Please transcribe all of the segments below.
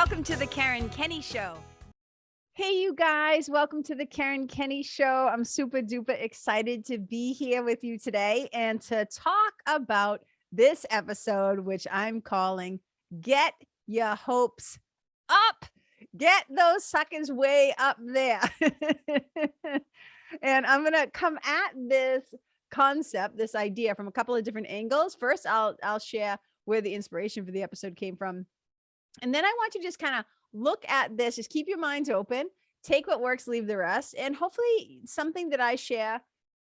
Welcome to the Karen Kenney Show. Hey, you guys, welcome to the Karen Kenney Show. I'm super duper excited to be here with you today and to talk about this episode, which I'm calling Get Your Hopes Up. Get those suckers way up there. And I'm going to come at this concept, this idea from a couple of different angles. First, I'll share where the inspiration for the episode came from. And then I want you to just kind of look at this, just keep your minds open, take what works, leave the rest. And hopefully something that I share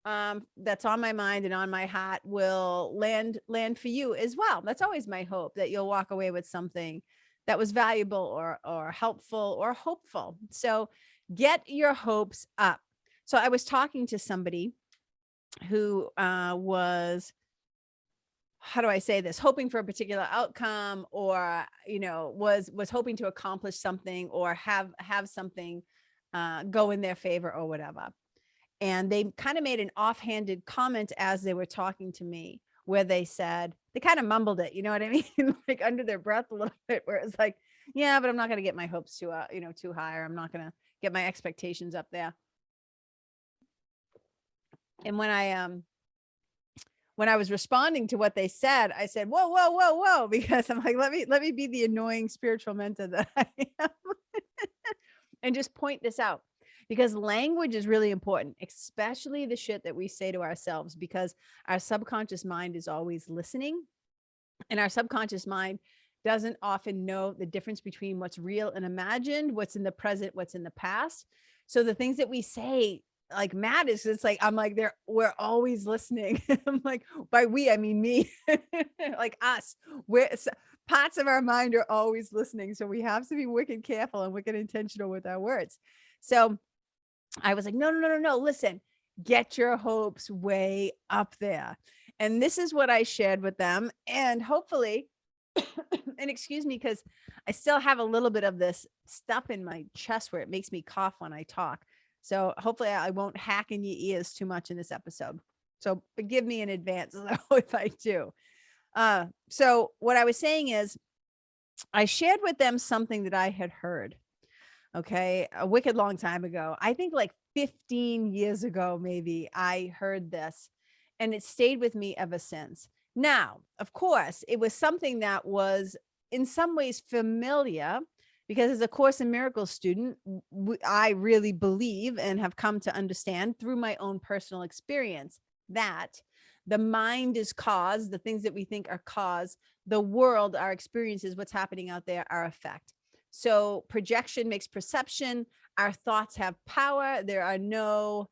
that's on my mind and on my heart will land for you as well. That's always my hope, that you'll walk away with something that was valuable or helpful or hopeful. So get your hopes up. So I was talking to somebody who was, how do I say this, hoping for a particular outcome, or, was hoping to accomplish something or have something go in their favor or whatever. And they kind of made an offhanded comment as they were talking to me, where they said, they kind of mumbled it, you know what I mean? Like under their breath a little bit, where it's like, yeah, but I'm not going to get my hopes too high, or I'm not going to get my expectations up there. And when I was responding to what they said, I said, whoa, whoa, whoa, whoa, because I'm like, let me be the annoying spiritual mentor that I am and just point this out, because language is really important, especially the shit that we say to ourselves, because our subconscious mind is always listening, and our subconscious mind doesn't often know the difference between what's real and imagined, what's in the present, what's in the past. So the things that we say, like Matt is, it's like, I'm like, we're always listening. I'm like, by we, I mean me, like us, parts of our mind are always listening. So we have to be wicked careful and wicked intentional with our words. So I was like, no, listen, get your hopes way up there. And this is what I shared with them. And hopefully, and excuse me, because I still have a little bit of this stuff in my chest where it makes me cough when I talk. So hopefully I won't hack in your ears too much in this episode. So forgive me in advance if I do. So what I was saying is, I shared with them something that I had heard, okay, a wicked long time ago. I think like 15 years ago, maybe, I heard this, and it stayed with me ever since. Now, of course, it was something that was in some ways familiar, because as a Course in Miracles student, I really believe and have come to understand through my own personal experience that the mind is cause, the things that we think are cause, the world, our experiences, what's happening out there, are effect. So projection makes perception. Our thoughts have power. There are no,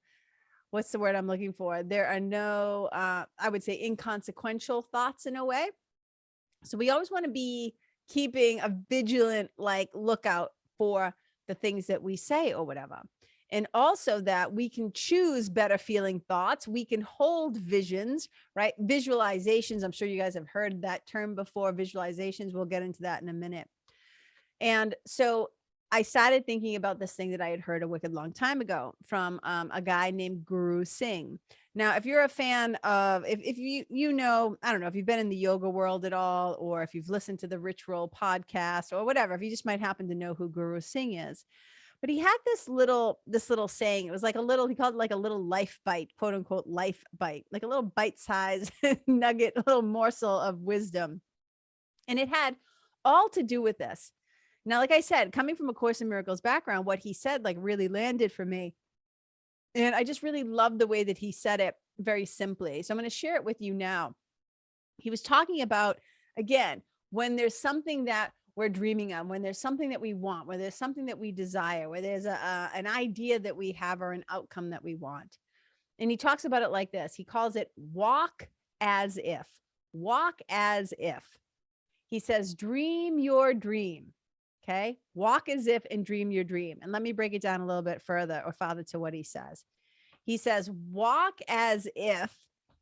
what's the word I'm looking for? There are no, I would say, inconsequential thoughts in a way. So we always want to be keeping a vigilant, like, lookout for the things that we say or whatever. And also that we can choose better feeling thoughts. We can hold visions, right? Visualizations. I'm sure you guys have heard that term before, visualizations. We'll get into that in a minute. And so I started thinking about this thing that I had heard a wicked long time ago from a guy named Guru Singh. Now, if you're a fan of, if you know, I don't know if you've been in the yoga world at all, or if you've listened to the Rich Roll podcast or whatever, if you just might happen to know who Guru Singh is. But he had this little saying. It was like he called it like a little life bite, quote unquote, life bite, like a little bite-sized nugget, a little morsel of wisdom. And it had all to do with this. Now, like I said, coming from a Course in Miracles background, what he said like really landed for me. And I just really loved the way that he said it very simply. So I'm going to share it with you now. He was talking about, again, when there's something that we're dreaming of, when there's something that we want, where there's something that we desire, where there's an idea that we have or an outcome that we want. And he talks about it like this. He calls it walk as if. Walk as if. He says, dream your dream. Okay. Walk as if and dream your dream. And let me break it down a little bit further or farther to what he says. He says, walk as if,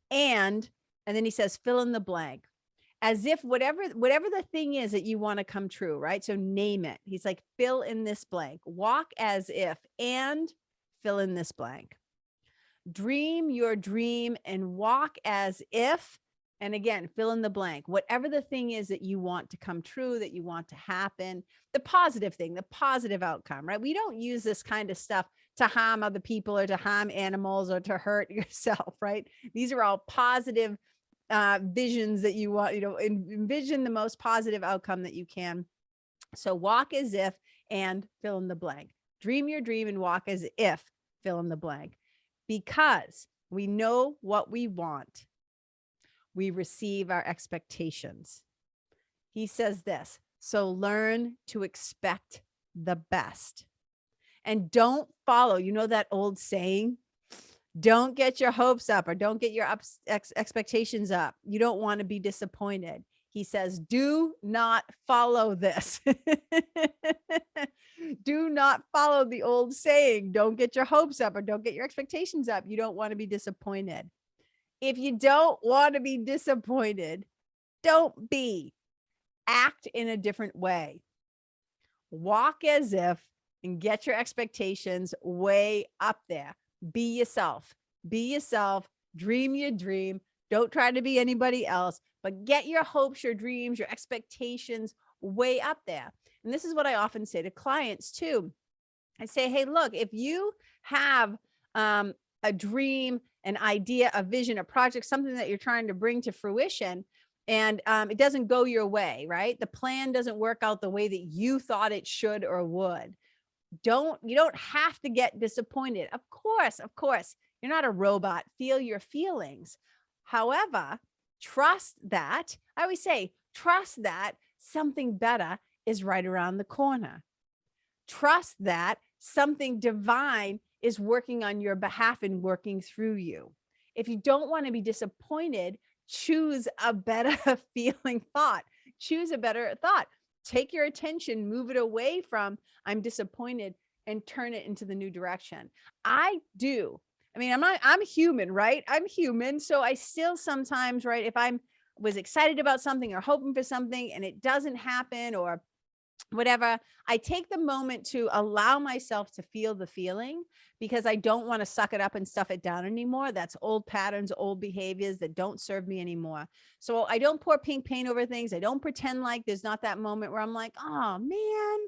and then he says, fill in the blank, as if whatever the thing is that you want to come true, right? So name it. He's like, fill in this blank, walk as if, and fill in this blank. Dream your dream and walk as if, And again, fill in the blank, whatever the thing is that you want to come true, that you want to happen, the positive thing, the positive outcome, right? We don't use this kind of stuff to harm other people or to harm animals or to hurt yourself, right? These are all positive visions that you want, envision the most positive outcome that you can. So walk as if and fill in the blank. Dream your dream and walk as if, fill in the blank. Because we know what we want, we receive our expectations. He says this, so learn to expect the best. And don't follow, that old saying, don't get your hopes up or don't get your expectations up. You don't want to be disappointed. He says, do not follow this. Do not follow the old saying, don't get your hopes up or don't get your expectations up. You don't want to be disappointed. If you don't want to be disappointed, don't be. Act in a different way. Walk as if and get your expectations way up there. Be yourself. Be yourself. Dream your dream. Don't try to be anybody else, but get your hopes, your dreams, your expectations way up there. And this is what I often say to clients too. I say, hey, look, if you have a dream, an idea, a vision, a project, something that you're trying to bring to fruition, and it doesn't go your way, right? The plan doesn't work out the way that you thought it should or would. You don't have to get disappointed. Of course, you're not a robot. Feel your feelings. However, trust that, I always say, trust that something better is right around the corner. Trust that something divine is working on your behalf and working through you. If you don't want to be disappointed, choose a better feeling thought. Choose a better thought. Take your attention, move it away from I'm disappointed and turn it into the new direction. I'm human, right? I'm human. So I still sometimes, right, if I was excited about something or hoping for something and it doesn't happen or whatever, I take the moment to allow myself to feel the feeling because I don't want to suck it up and stuff it down anymore. That's old patterns, old behaviors that don't serve me anymore. So I don't pour pink paint over things. I don't pretend like there's not that moment where I'm like, oh man.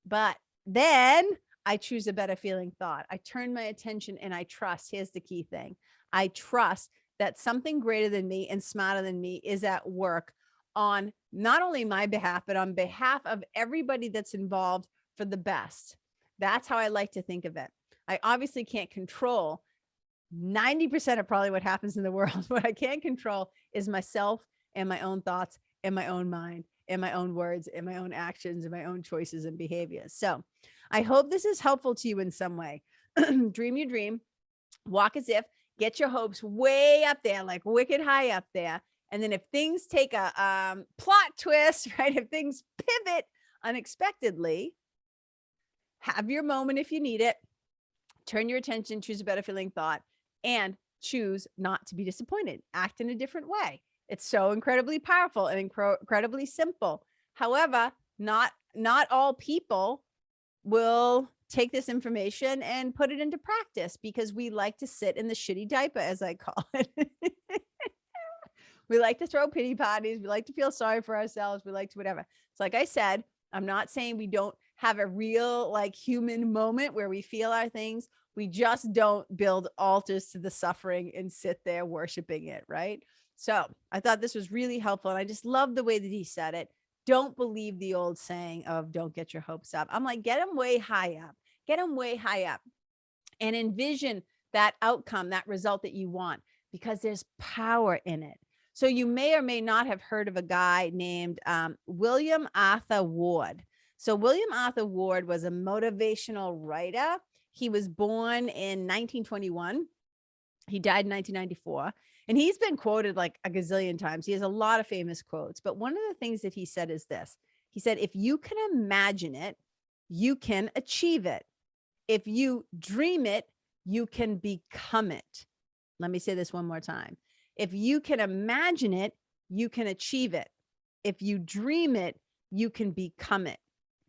But then I choose a better feeling thought. I turn my attention and I trust. Here's the key thing. I trust that something greater than me and smarter than me is at work on not only my behalf, but on behalf of everybody that's involved for the best. That's how I like to think of it. I obviously can't control 90% of probably what happens in the world. What I can control is myself and my own thoughts and my own mind and my own words and my own actions and my own choices and behaviors. So I hope this is helpful to you in some way. Dream your dream, walk as if, get your hopes way up there, like wicked high up there. And then if things take a plot twist, right? If things pivot unexpectedly, have your moment if you need it, turn your attention, choose a better feeling thought, and choose not to be disappointed. Act in a different way. It's so incredibly powerful and incredibly simple. However, not all people will take this information and put it into practice because we like to sit in the shitty diaper, as I call it. We like to throw pity parties. We like to feel sorry for ourselves. We like to whatever. It's like I said, I'm not saying we don't have a real like human moment where we feel our things. We just don't build altars to the suffering and sit there worshiping it, right? So I thought this was really helpful. And I just love the way that he said it. Don't believe the old saying of don't get your hopes up. I'm like, get them way high up. Get them way high up and envision that outcome, that result that you want, because there's power in it. So you may or may not have heard of a guy named William Arthur Ward. So William Arthur Ward was a motivational writer. He was born in 1921. He died in 1994. And he's been quoted like a gazillion times. He has a lot of famous quotes. But one of the things that he said is this. He said, if you can imagine it, you can achieve it. If you dream it, you can become it. Let me say this one more time. If you can imagine it, you can achieve it. If you dream it, you can become it.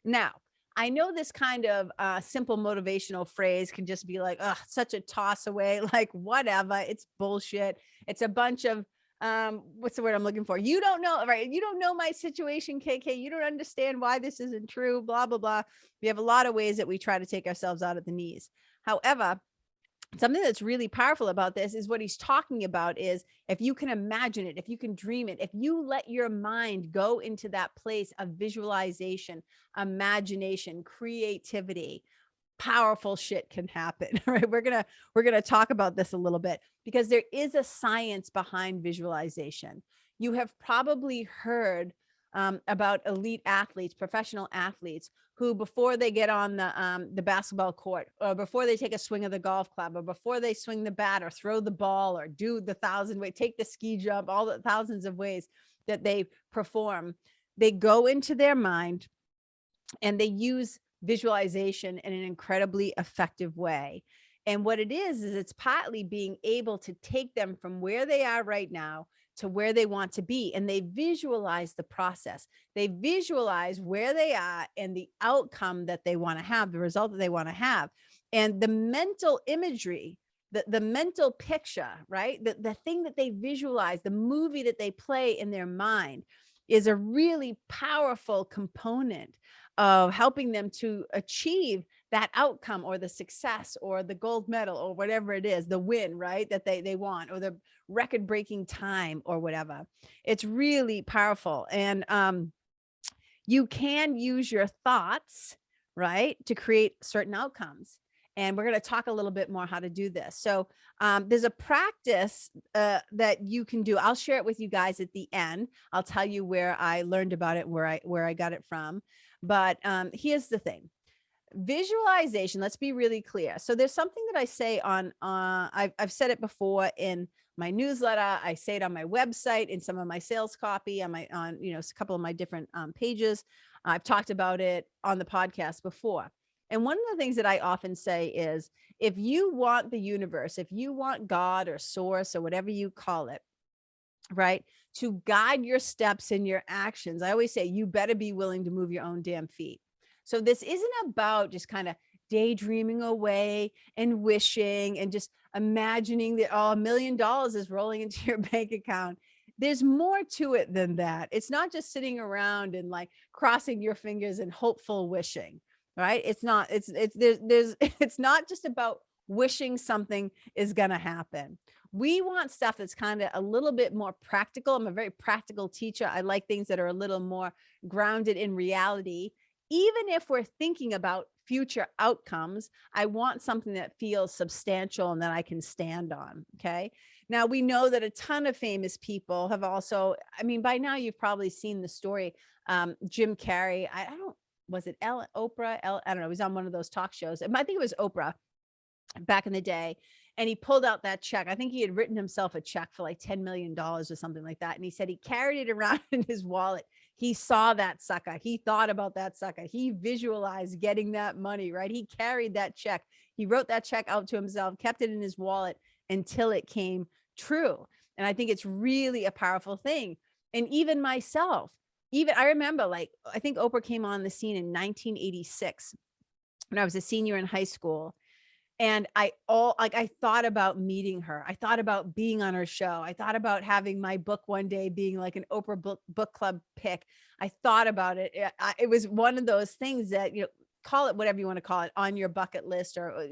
Now, I know this kind of simple motivational phrase can just be like, oh, such a toss away, like whatever, it's bullshit. It's a bunch of what's the word I'm looking for? You don't know, right? You don't know my situation, KK. You don't understand why this isn't true, blah, blah, blah. We have a lot of ways that we try to take ourselves out at the knees. However, something that's really powerful about this is what he's talking about is if you can imagine it, if you can dream it, if you let your mind go into that place of visualization, imagination, creativity, powerful shit can happen. Right? We're gonna talk about this a little bit because there is a science behind visualization. You have probably heard about elite athletes, professional athletes, who before they get on the basketball court, or before they take a swing of the golf club, or before they swing the bat, or throw the ball, or do the take the ski jump, all the thousands of ways that they perform, they go into their mind and they use visualization in an incredibly effective way. And what it is it's partly being able to take them from where they are right now to where they want to be. And they visualize the process. They visualize where they are and the outcome that they want to have, the result that they want to have. And the mental imagery, the mental picture, right? The thing that they visualize, the movie that they play in their mind is a really powerful component of helping them to achieve that outcome or the success or the gold medal or whatever it is, the win, right? That they want, or the record breaking time or whatever. It's really powerful. And you can use your thoughts, right, to create certain outcomes. And we're going to talk a little bit more how to do this. So there's a practice that you can do. I'll share it with you guys at the end. I'll tell you where I learned about it, where I got it from. But here's the thing. Visualization, let's be really clear. So there's something that I say on, I've said it before in my newsletter. I say it on my website, in some of my sales copy, on a couple of my different pages. I've talked about it on the podcast before. And one of the things that I often say is, if you want the universe, if you want God or source or whatever you call it, right, to guide your steps and your actions, I always say you better be willing to move your own damn feet. So this isn't about just kind of daydreaming away and wishing and just imagining that, oh, $1 million is rolling into your bank account. There's more to it than that. It's not just sitting around and like crossing your fingers and hopeful wishing, right? It's not, it's not just about wishing something is going to happen. We want stuff that's kind of a little bit more practical. I'm a very practical teacher. I like things that are a little more grounded in reality. Even if we're thinking about future outcomes, I want something that feels substantial and that I can stand on. Okay. Now we know that a ton of famous people have also, I mean, by now you've probably seen the story. Jim Carrey, was it Oprah? I don't know. He was on one of those talk shows. I think it was Oprah back in the day. And he pulled out that check. I think he had written himself a check for like $10 million or something like that. And he said he carried it around in his wallet. He saw that sucker. He thought about that sucker. He visualized getting that money, right? He carried that check. He wrote that check out to himself, kept it in his wallet until it came true. And I think it's really a powerful thing. And even myself, I remember, like, I think Oprah came on the scene in 1986 when I was a senior in high school. And I thought about meeting her. I thought about being on her show. I thought about having my book one day being like an Oprah book club pick. I thought about it. It was one of those things that, call it whatever you want to call it, on your bucket list, or,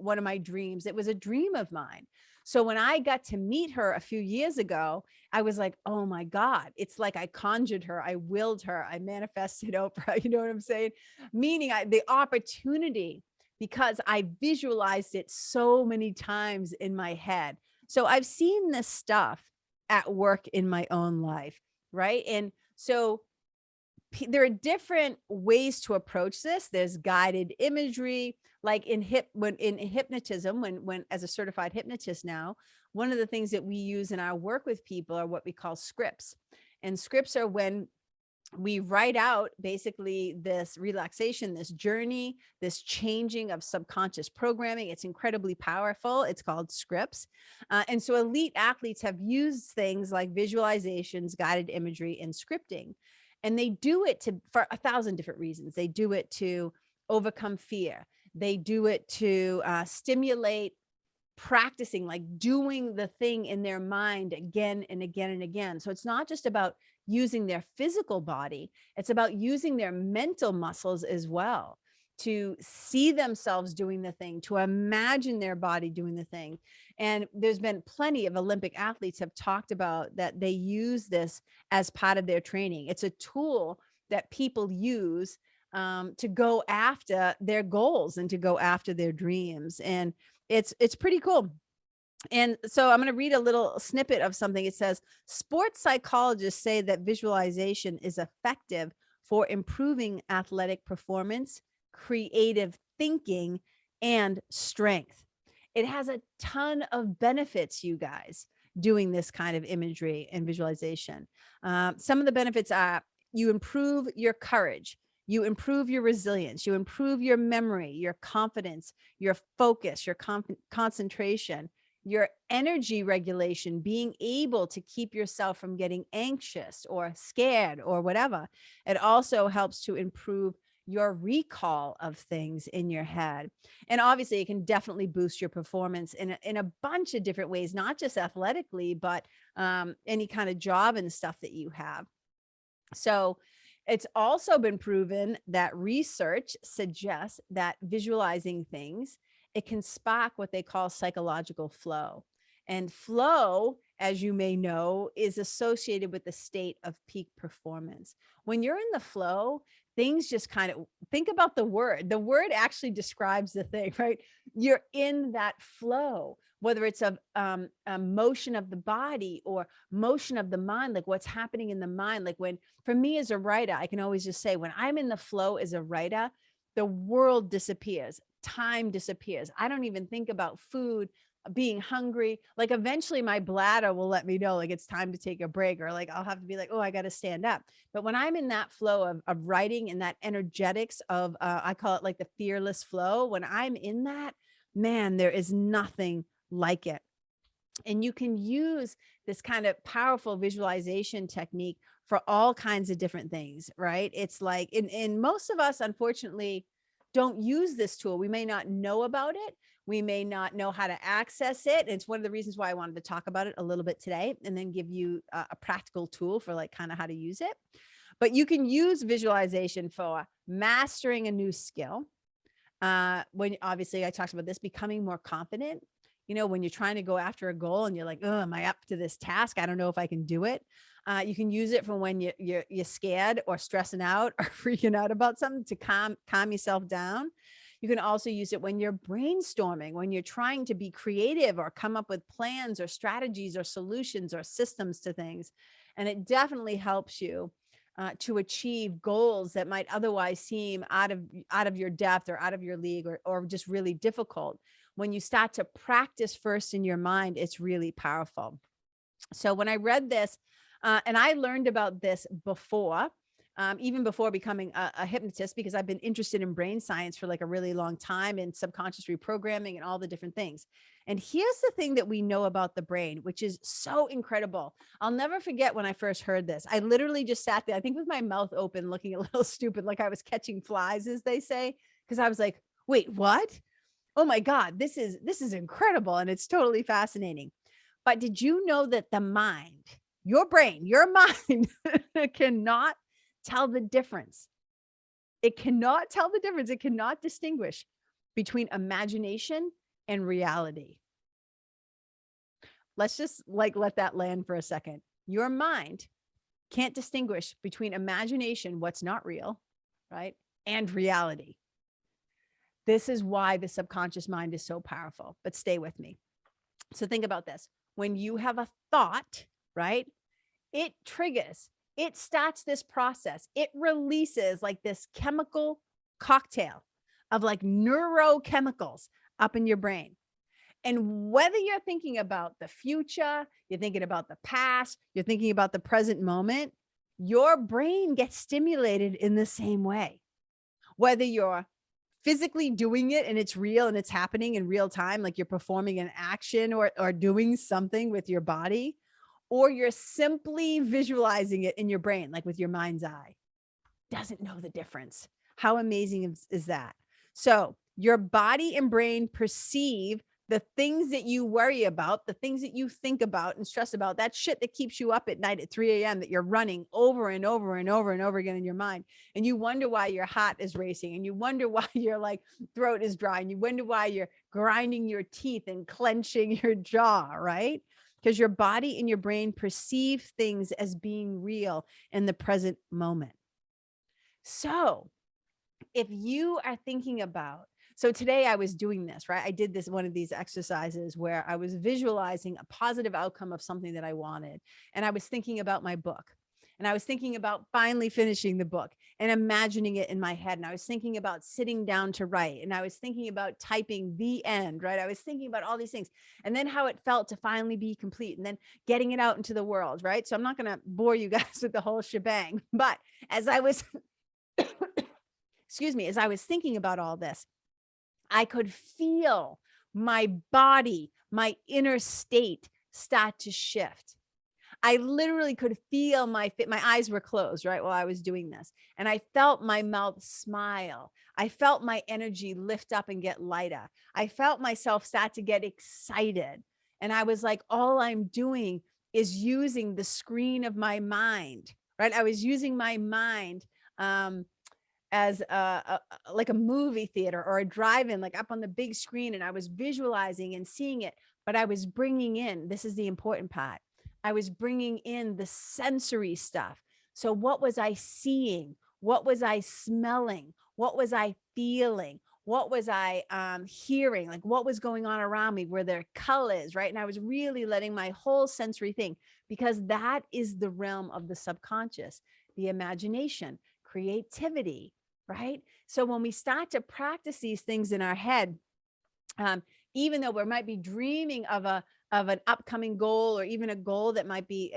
one of my dreams. It was a dream of mine. So when I got to meet her a few years ago, I was like, oh my God, it's like I conjured her. I willed her. I manifested Oprah. You know what I'm saying? Meaning the opportunity, because I visualized it so many times in my head. So I've seen this stuff at work in my own life, right? And so there are different ways to approach this. There's guided imagery, like in hypnotism, when as a certified hypnotist now, one of the things that we use in our work with people are what we call scripts. And scripts are when we write out basically this relaxation, this journey, this changing of subconscious programming. It's incredibly powerful. It's called scripts. And so elite athletes have used things like visualizations, guided imagery, and scripting. And they do it for 1,000 different reasons. They do it to overcome fear. They do it to stimulate practicing, like doing the thing in their mind again and again and again. So it's not just about using their physical body, it's about using their mental muscles as well, to see themselves doing the thing, to imagine their body doing the thing. And there's been plenty of Olympic athletes have talked about that they use this as part of their training. It's a tool that people use to go after their goals and to go after their dreams. And it's pretty cool. And so I'm going to read a little snippet of something. It says, sports psychologists say that visualization is effective for improving athletic performance, creative thinking, and strength. It has a ton of benefits, you guys, doing this kind of imagery and visualization. Some of the benefits are you improve your courage, you improve your resilience, you improve your memory, your confidence, your focus, your concentration, your energy regulation, being able to keep yourself from getting anxious or scared or whatever. It also helps to improve your recall of things in your head. And obviously it can definitely boost your performance in a bunch of different ways, not just athletically, but any kind of job and stuff that you have. So it's also been proven that research suggests that visualizing things, it can spark what they call psychological flow. And flow, as you may know, is associated with the state of peak performance. When you're in the flow, things just kind of, think about the word. The word actually describes the thing, right? You're in that flow, whether it's a motion of the body or motion of the mind, like what's happening in the mind. Like when, for me as a writer, I can always just say, when I'm in the flow as a writer, the world disappears, time disappears. I don't even think about food, being hungry. Like eventually my bladder will let me know, like it's time to take a break, or like I'll have to be like, oh, I got to stand up. But when I'm in that flow of writing and that energetics of, I call it like the fearless flow, when I'm in that, man, there is nothing like it. And you can use this kind of powerful visualization technique for all kinds of different things, right? It's like, and most of us, unfortunately, don't use this tool. We may not know about it. We may not know how to access it. And it's one of the reasons why I wanted to talk about it a little bit today, and then give you a practical tool for like kind of how to use it. But you can use visualization for mastering a new skill. When obviously I talked about this, becoming more confident. You know, when you're trying to go after a goal and you're like, oh, am I up to this task? I don't know if I can do it. You can use it for when you're scared or stressing out or freaking out about something, to calm yourself down. You can also use it when you're brainstorming, when you're trying to be creative or come up with plans or strategies or solutions or systems to things. And it definitely helps you to achieve goals that might otherwise seem out of your depth or out of your league, or just really difficult. When you start to practice first in your mind, it's really powerful. So when I read this, and I learned about this before, even before becoming a hypnotist, because I've been interested in brain science for like a really long time, and subconscious reprogramming and all the different things. And here's the thing that we know about the brain, which is so incredible. I'll never forget when I first heard this. I literally just sat there, I think with my mouth open, looking a little stupid, like I was catching flies, as they say, because I was like, wait, what? Oh my God, this is incredible. And it's totally fascinating. But did you know that the mind, your brain, your mind cannot tell the difference? It cannot tell the difference. It cannot distinguish between imagination and reality. Let's just like let that land for a second. Your mind can't distinguish between imagination, what's not real, right, and reality. This is why the subconscious mind is so powerful. But stay with me. So think about this. When you have a thought, right, it triggers, it starts this process. It releases like this chemical cocktail of like neurochemicals up in your brain. And whether you're thinking about the future, you're thinking about the past, you're thinking about the present moment, your brain gets stimulated in the same way. Whether you're physically doing it and it's real and it's happening in real time, like you're performing an action or doing something with your body, or you're simply visualizing it in your brain, like with your mind's eye, doesn't know the difference. How amazing is that? So your body and brain perceive The things that you worry about, the things that you think about and stress about, that shit that keeps you up at night at 3 a.m. that you're running over and over and over and over again in your mind. And you wonder why your heart is racing, and you wonder why your like throat is dry, and you wonder why you're grinding your teeth and clenching your jaw, right? Because your body and your brain perceive things as being real in the present moment. So if you are thinking about, so today I was doing this, right? I did this, one of these exercises where I was visualizing a positive outcome of something that I wanted. And I was thinking about my book, and I was thinking about finally finishing the book and imagining it in my head. And I was thinking about sitting down to write, and I was thinking about typing the end, right? I was thinking about all these things, and then how it felt to finally be complete, and then getting it out into the world, right? So I'm not going to bore you guys with the whole shebang, but as I was excuse me, as I was thinking about all this, I could feel my body, my inner state start to shift. I literally could feel my eyes were closed, right, while I was doing this. And I felt my mouth smile. I felt my energy lift up and get lighter. I felt myself start to get excited. And I was like, all I'm doing is using the screen of my mind, right? I was using my mind as like a movie theater or a drive-in, like up on the big screen. And I was visualizing and seeing it, but I was bringing in, this is the important part, I was bringing in the sensory stuff. So what was I seeing? What was I smelling? What was I feeling? What was I hearing? Like what was going on around me? Were there colors, right? And I was really letting my whole sensory thing, because that is the realm of the subconscious, the imagination, creativity, right? So when we start to practice these things in our head, even though we might be dreaming of an upcoming goal, or even a goal that might be,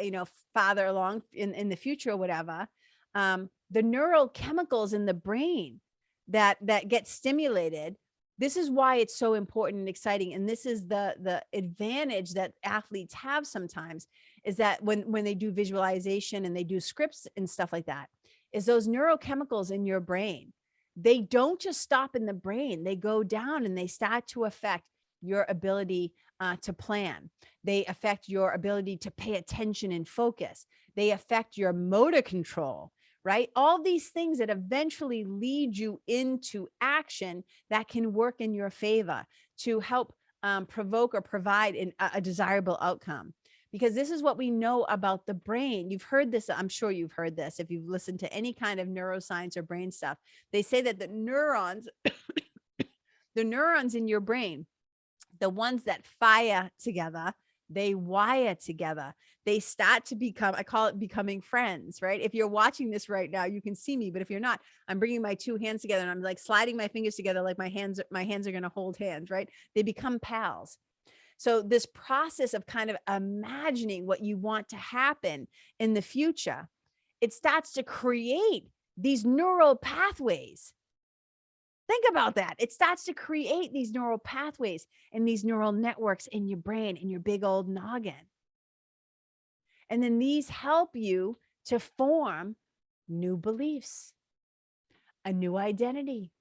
farther along in the future or whatever, the neurochemicals in the brain that get stimulated, this is why it's so important and exciting. And this is the advantage that athletes have sometimes, is that when they do visualization and they do scripts and stuff like that, is those neurochemicals in your brain, they don't just stop in the brain, they go down and they start to affect your ability to plan. They affect your ability to pay attention and focus. They affect your motor control, right? All these things that eventually lead you into action that can work in your favor to help provoke or provide a desirable outcome. Because this is what we know about the brain. You've heard this. I'm sure you've heard this if you've listened to any kind of neuroscience or brain stuff. They say that the neurons, the neurons in your brain, the ones that fire together, they wire together. They start to become, I call it becoming friends, right? If you're watching this right now, you can see me, but if you're not, I'm bringing my two hands together and I'm like sliding my fingers together, like my hands are going to hold hands, right? They become pals. So this process of kind of imagining what you want to happen in the future, it starts to create these neural pathways. Think about that. It starts to create these neural pathways and these neural networks in your brain, in your big old noggin. And then these help you to form new beliefs, a new identity,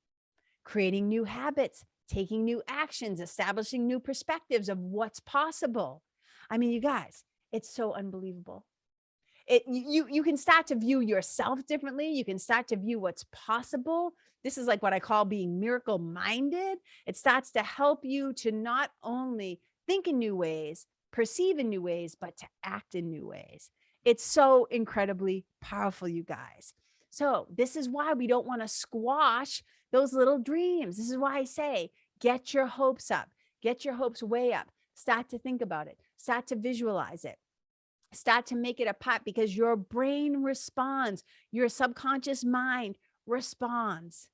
creating new habits, taking new actions, establishing new perspectives of what's possible. I mean, you guys, it's so unbelievable. You can start to view yourself differently. You can start to view what's possible. This is like what I call being miracle minded. It starts to help you to not only think in new ways, perceive in new ways, but to act in new ways. It's so incredibly powerful, you guys. So this is why we don't want to squash those little dreams. This is why I say, get your hopes up, get your hopes way up. Start to think about it. Start to visualize it. Start to make it a part, because your brain responds. Your subconscious mind responds.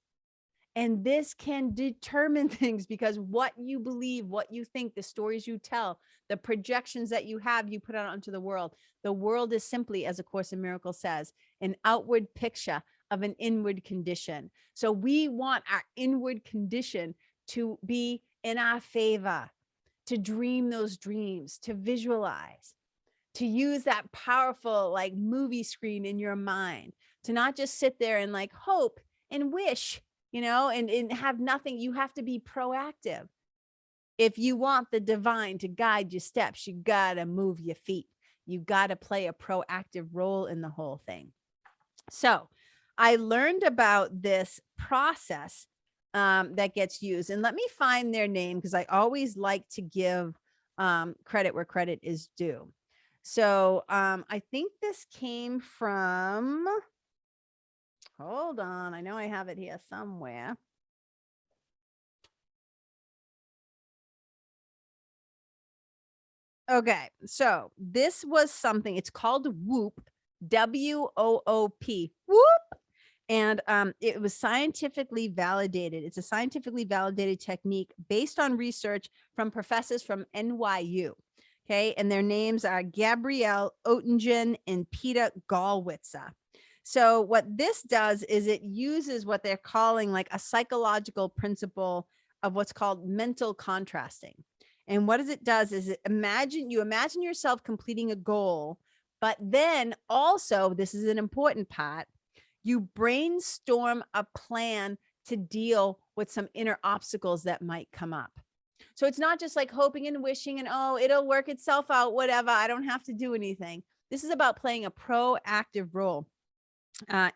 And this can determine things, because what you believe, what you think, the stories you tell, the projections that you have, you put out onto the world. The world is simply, as A Course in Miracles says, an outward picture of an inward condition. So we want our inward condition to be in our favor, to dream those dreams, to visualize, to use that powerful like movie screen in your mind, to not just sit there and like hope and wish, and have nothing. You have to be proactive. If you want the divine to guide your steps, you got to move your feet. You got to play a proactive role in the whole thing. So I learned about this process that gets used. And let me find their name, because I always like to give credit where credit is due. So I think this came from, hold on, I know I have it here somewhere. Okay, so this was something, it's called WOOP, WOOP, WOOP. And it was scientifically validated. It's a scientifically validated technique based on research from professors from NYU. Okay, and their names are Gabrielle Oettingen and Peter Gallwitzer. So what this does is it uses what they're calling like a psychological principle of what's called mental contrasting. And what it does is it imagine yourself completing a goal, but then also, this is an important part, you brainstorm a plan to deal with some inner obstacles that might come up. So it's not just like hoping and wishing and, oh, it'll work itself out, whatever, I don't have to do anything. This is about playing a proactive role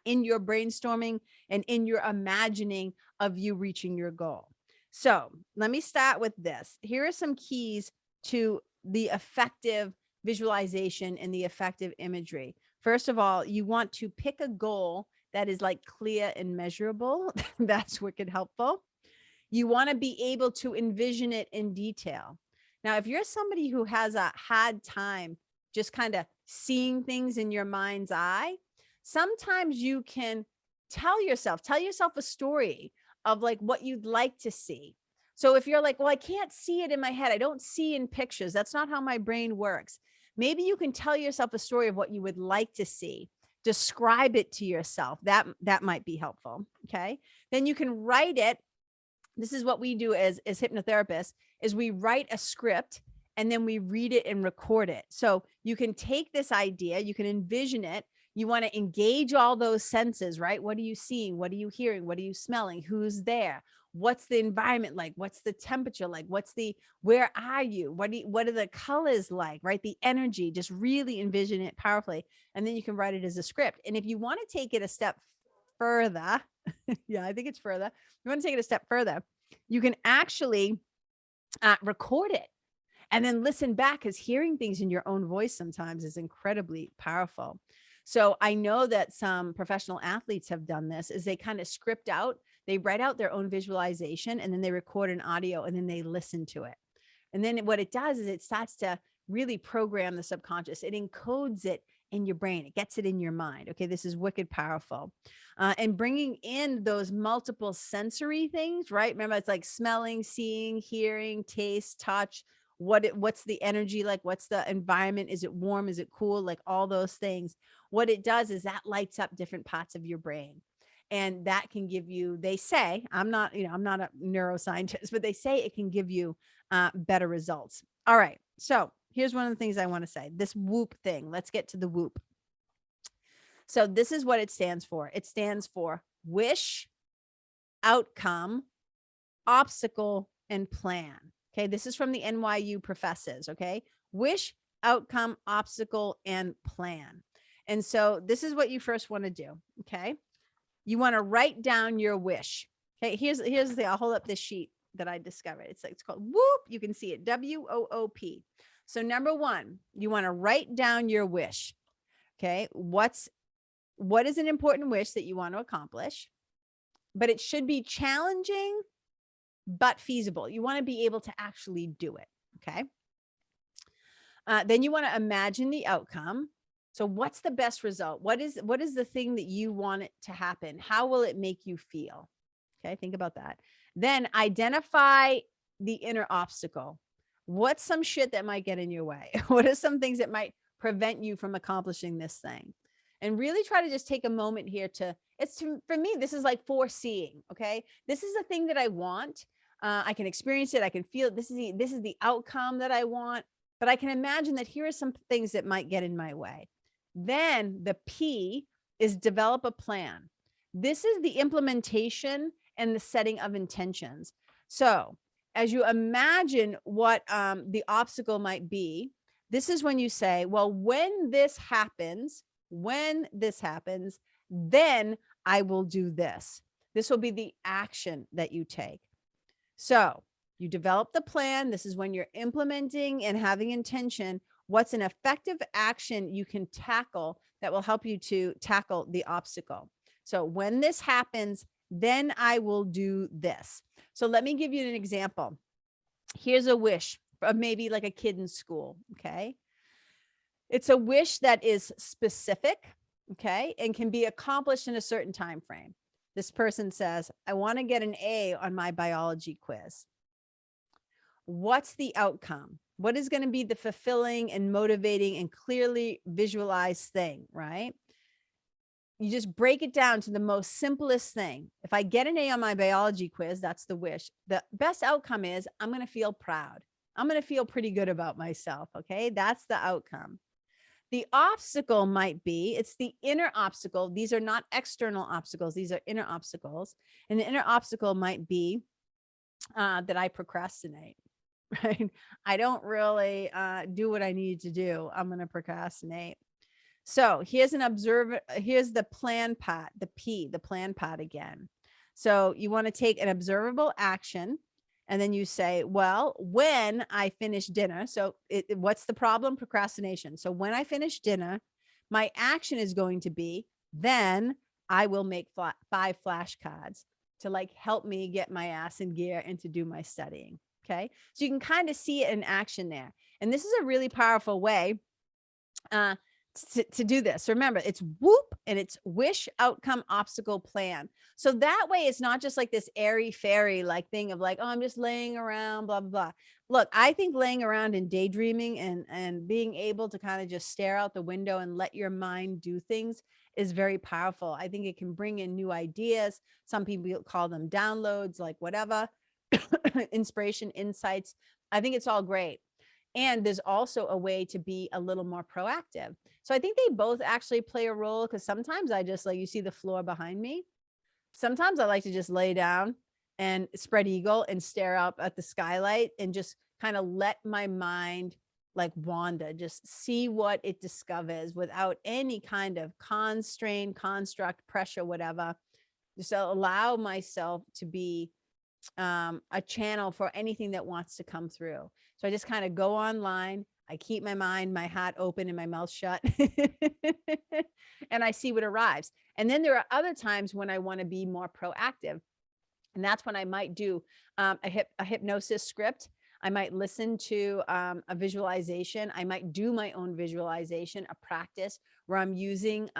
in your brainstorming and in your imagining of you reaching your goal. So let me start with this. Here are some keys to the effective visualization and the effective imagery. First of all, you want to pick a goal that is like clear and measurable. That's wicked helpful. You want to be able to envision it in detail. Now, if you're somebody who has a hard time just kind of seeing things in your mind's eye, sometimes you can tell yourself a story of like what you'd like to see. So if you're like, well, I can't see it in my head, I don't see in pictures, that's not how my brain works. Maybe you can tell yourself a story of what you would like to see. Describe it to yourself. That might be helpful. Okay. Then you can write it. This is what we do as hypnotherapists, is we write a script and then we read it and record it. So you can take this idea, you can envision it. You want to engage all those senses, right? What are you seeing? What are you hearing? What are you smelling? Who's there? What's the environment like? What's the temperature like? Where are you? What are the colors like, right? The energy, just really envision it powerfully. And then you can write it as a script. And if you want to take it a step further, yeah, I think it's further. You want to take it a step further, you can actually record it and then listen back, because hearing things in your own voice sometimes is incredibly powerful. So I know that some professional athletes have done this, is they kind of script out, they write out their own visualization and then they record an audio and then they listen to it. And then what it does is it starts to really program the subconscious. It encodes it in your brain. It gets it in your mind. Okay, this is wicked powerful. And bringing in those multiple sensory things, right? Remember, it's like smelling, seeing, hearing, taste, touch. What's the energy like? What's the environment? Is it warm? Is it cool? Like all those things. What it does is that lights up different parts of your brain. And that can give you, they say, I'm not a neuroscientist, but they say it can give you better results. All right. So here's one of the things I want to say, this WOOP thing. Let's get to the WOOP. So this is what it stands for. It stands for wish, outcome, obstacle, and plan. Okay. This is from the NYU professors. Okay. Wish, outcome, obstacle, and plan. And so this is what you first want to do. Okay. You want to write down your wish. Okay. Here's the thing. I'll hold up this sheet that I discovered. It's called WOOP. You can see it, WOOP. So number one, you want to write down your wish. Okay. What is an important wish that you want to accomplish? But it should be challenging, but feasible. You want to be able to actually do it. Okay. Then you want to imagine the outcome. So what's the best result? What is the thing that you want it to happen? How will it make you feel? Okay. Think about that. Then identify the inner obstacle. What's some shit that might get in your way? What are some things that might prevent you from accomplishing this thing? And really try to just take a moment here for me, this is like foreseeing. Okay. This is the thing that I want. I can experience it. I can feel it. This is the outcome that I want, but I can imagine that here are some things that might get in my way. Then the P is develop a plan. This is the implementation and the setting of intentions. So as you imagine what the obstacle might be, this is when you say, well, when this happens, then I will do this. This will be the action that you take. So you develop the plan. This is when you're implementing and having intention. What's an effective action you can tackle that will help you to tackle the obstacle? So when this happens, then I will do this. So let me give you an example. Here's a wish of maybe like a kid in school. Okay. It's a wish that is specific. Okay. And can be accomplished in a certain time frame. This person says, I want to get an A on my biology quiz. What's the outcome? What is going to be the fulfilling and motivating and clearly visualized thing, right? You just break it down to the most simplest thing. If I get an A on my biology quiz, that's the wish. The best outcome is I'm going to feel proud. I'm going to feel pretty good about myself. Okay. That's the outcome. The obstacle might be, it's the inner obstacle. These are not external obstacles. These are inner obstacles. And the inner obstacle might be that I procrastinate, right? I don't really do what I need to do. I'm going to procrastinate. So here's here's the plan part, the P, the plan part again. So you want to take an observable action. And then you say, well, when I finish dinner, so what's the problem? Procrastination. So when I finish dinner, my action is going to be, then I will make 5 flashcards to like help me get my ass in gear and to do my studying. Okay. So you can kind of see it in action there. And this is a really powerful way to do this. Remember, it's WOOP and it's wish, outcome, obstacle, plan. So that way it's not just like this airy fairy like thing of like, oh, I'm just laying around, blah, blah, blah. Look, I think laying around and daydreaming and being able to kind of just stare out the window and let your mind do things is very powerful. I think it can bring in new ideas. Some people call them downloads, like whatever, inspiration, insights. I think it's all great. And there's also a way to be a little more proactive. So I think they both actually play a role, because sometimes I just like, you see the floor behind me. Sometimes I like to just lay down and spread eagle and stare up at the skylight and just kind of let my mind like wander, just see what it discovers without any kind of constraint, construct, pressure, whatever. Just allow myself to be a channel for anything that wants to come through. So I just kind of go online. I keep my mind, my heart open and my mouth shut and I see what arrives. And then there are other times when I want to be more proactive. And that's when I might do a hypnosis script. I might listen to a visualization. I might do my own visualization, a practice where I'm using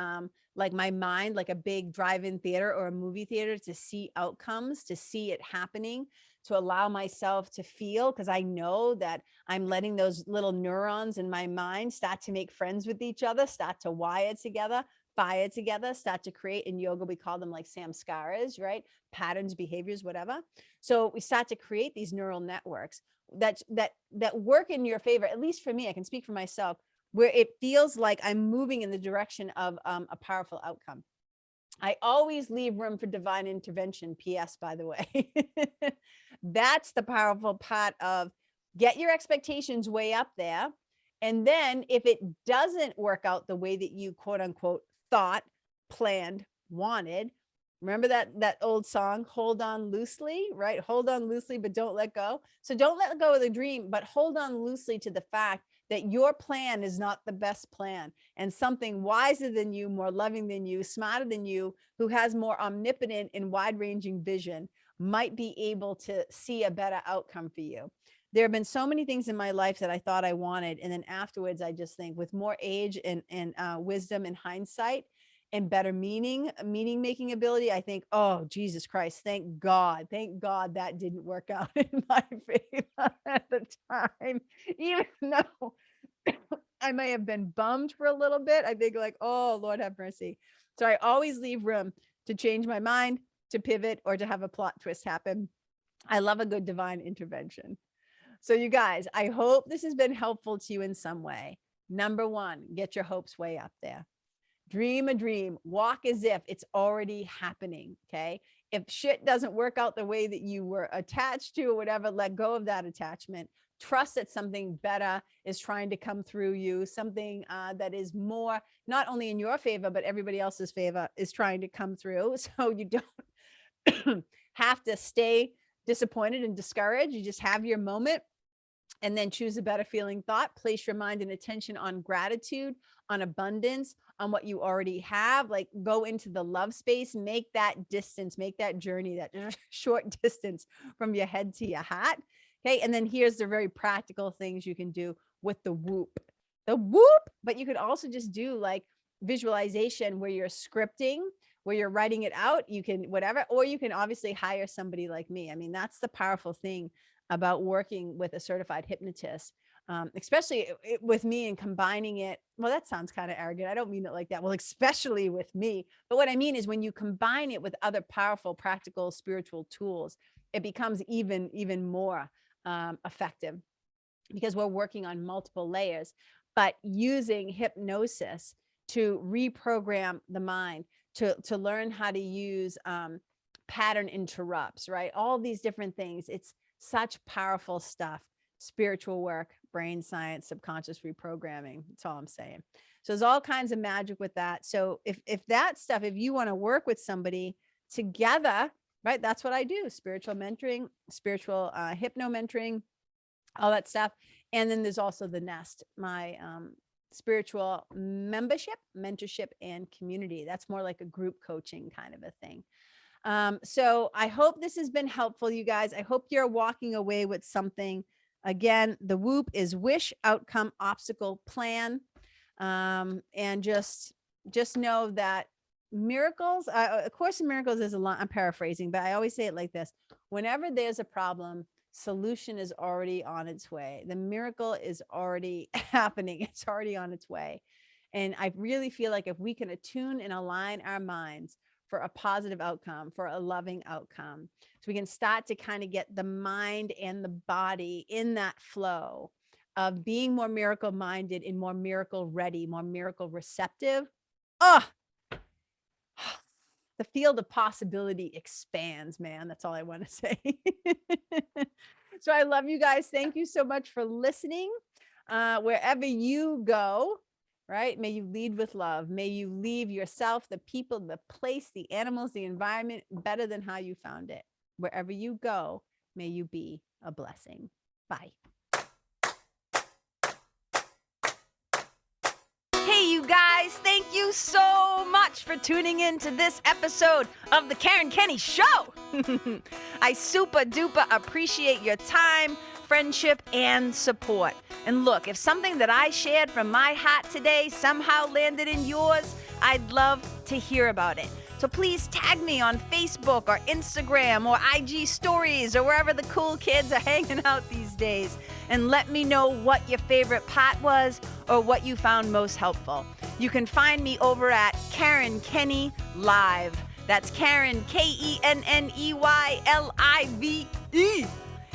like my mind, like a big drive-in theater or a movie theater, to see outcomes, to see it happening, to allow myself to feel, because I know that I'm letting those little neurons in my mind start to make friends with each other, start to wire together, fire together, start to create. In yoga, we call them like samskaras, right? Patterns, behaviors, whatever. So we start to create these neural networks that work in your favor. At least for me, I can speak for myself, where it feels like I'm moving in the direction of a powerful outcome. I always leave room for divine intervention. PS, by the way. That's the powerful part of get your expectations way up there. And then if it doesn't work out the way that you quote unquote thought, planned, wanted, remember that old song, hold on loosely, right? Hold on loosely, but don't let go. So don't let go of the dream, but hold on loosely to the fact that your plan is not the best plan, and something wiser than you, more loving than you, smarter than you, who has more omnipotent and wide-ranging vision, might be able to see a better outcome for you. There have been so many things in my life that I thought I wanted. And then afterwards, I just think with more age and wisdom and hindsight and better meaning making ability, I think, oh, Jesus Christ, thank God that didn't work out in my favor at the time, even though I may have been bummed for a little bit. I think like, oh, Lord have mercy. So I always leave room to change my mind, to pivot, or to have a plot twist happen. I love a good divine intervention. So you guys, I hope this has been helpful to you in some way. Number one, get your hopes way up there. Dream a dream, walk as if it's already happening. Okay. If shit doesn't work out the way that you were attached to or whatever, let go of that attachment. Trust that something better is trying to come through you, something that is more, not only in your favor, but everybody else's favor is trying to come through. So you don't have to stay disappointed and discouraged. You just have your moment and then choose a better feeling thought. Place your mind and attention on gratitude, on abundance, on what you already have. Like, go into the love space, make that distance, make that journey, that short distance from your head to your heart. Okay. And then here's the very practical things you can do with the WOOP. The WOOP, but you could also just do like visualization where you're scripting, where you're writing it out. You can whatever, or you can obviously hire somebody like me. I mean, that's the powerful thing about working with a certified hypnotist, especially with me and combining it. Well, that sounds kind of arrogant. I don't mean it like that. Well, especially with me. But what I mean is when you combine it with other powerful, practical, spiritual tools, it becomes even more effective, because we're working on multiple layers, but using hypnosis to reprogram the mind, to learn how to use pattern interrupts, right? All these different things. It's such powerful stuff. Spiritual work, brain science, subconscious reprogramming. That's all I'm saying. So there's all kinds of magic with that. So if that stuff, if you want to work with somebody together, right? That's what I do. Spiritual mentoring, spiritual hypno mentoring, all that stuff. And then there's also the Nest, my spiritual membership, mentorship, and community. That's more like a group coaching kind of a thing. So I hope this has been helpful, you guys. I hope you're walking away with something. Again, the WOOP is Wish, Outcome, Obstacle, Plan. And just know that miracles, A Course in Miracles is a lot, I'm paraphrasing, but I always say it like this: whenever there's a problem, solution is already on its way. The miracle is already happening. It's already on its way. And I really feel like if we can attune and align our minds for a positive outcome, for a loving outcome, so we can start to kind of get the mind and the body in that flow of being more miracle minded and more miracle ready, more miracle receptive. Oh, the field of possibility expands, man. That's all I want to say. So I love you guys. Thank you so much for listening. Wherever you go, right? May you lead with love. May you leave yourself, the people, the place, the animals, the environment better than how you found it. Wherever you go, may you be a blessing. Bye. Hey, you guys, thank you so much for tuning in to this episode of the Karen Kenney Show. I super duper appreciate your time, friendship, and support. And look, if something that I shared from my heart today somehow landed in yours, I'd love to hear about it. So please tag me on Facebook or Instagram or IG stories or wherever the cool kids are hanging out these days, and let me know what your favorite part was or what you found most helpful. You can find me over at Karen Kenney Live. That's Karen, KenneYlive.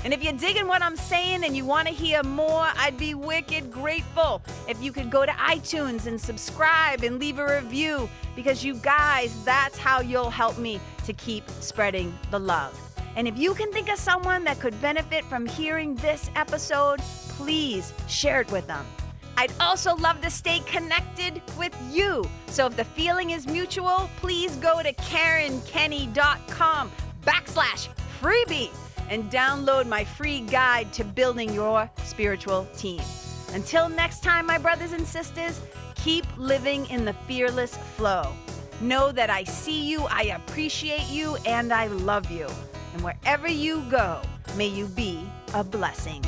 And if you're digging what I'm saying and you want to hear more, I'd be wicked grateful if you could go to iTunes and subscribe and leave a review, because you guys, that's how you'll help me to keep spreading the love. And if you can think of someone that could benefit from hearing this episode, please share it with them. I'd also love to stay connected with you. So if the feeling is mutual, please go to KarenKenney.com/freebie and download my free guide to building your spiritual team. Until next time, my brothers and sisters, keep living in the fearless flow. Know that I see you, I appreciate you, and I love you. And wherever you go, may you be a blessing.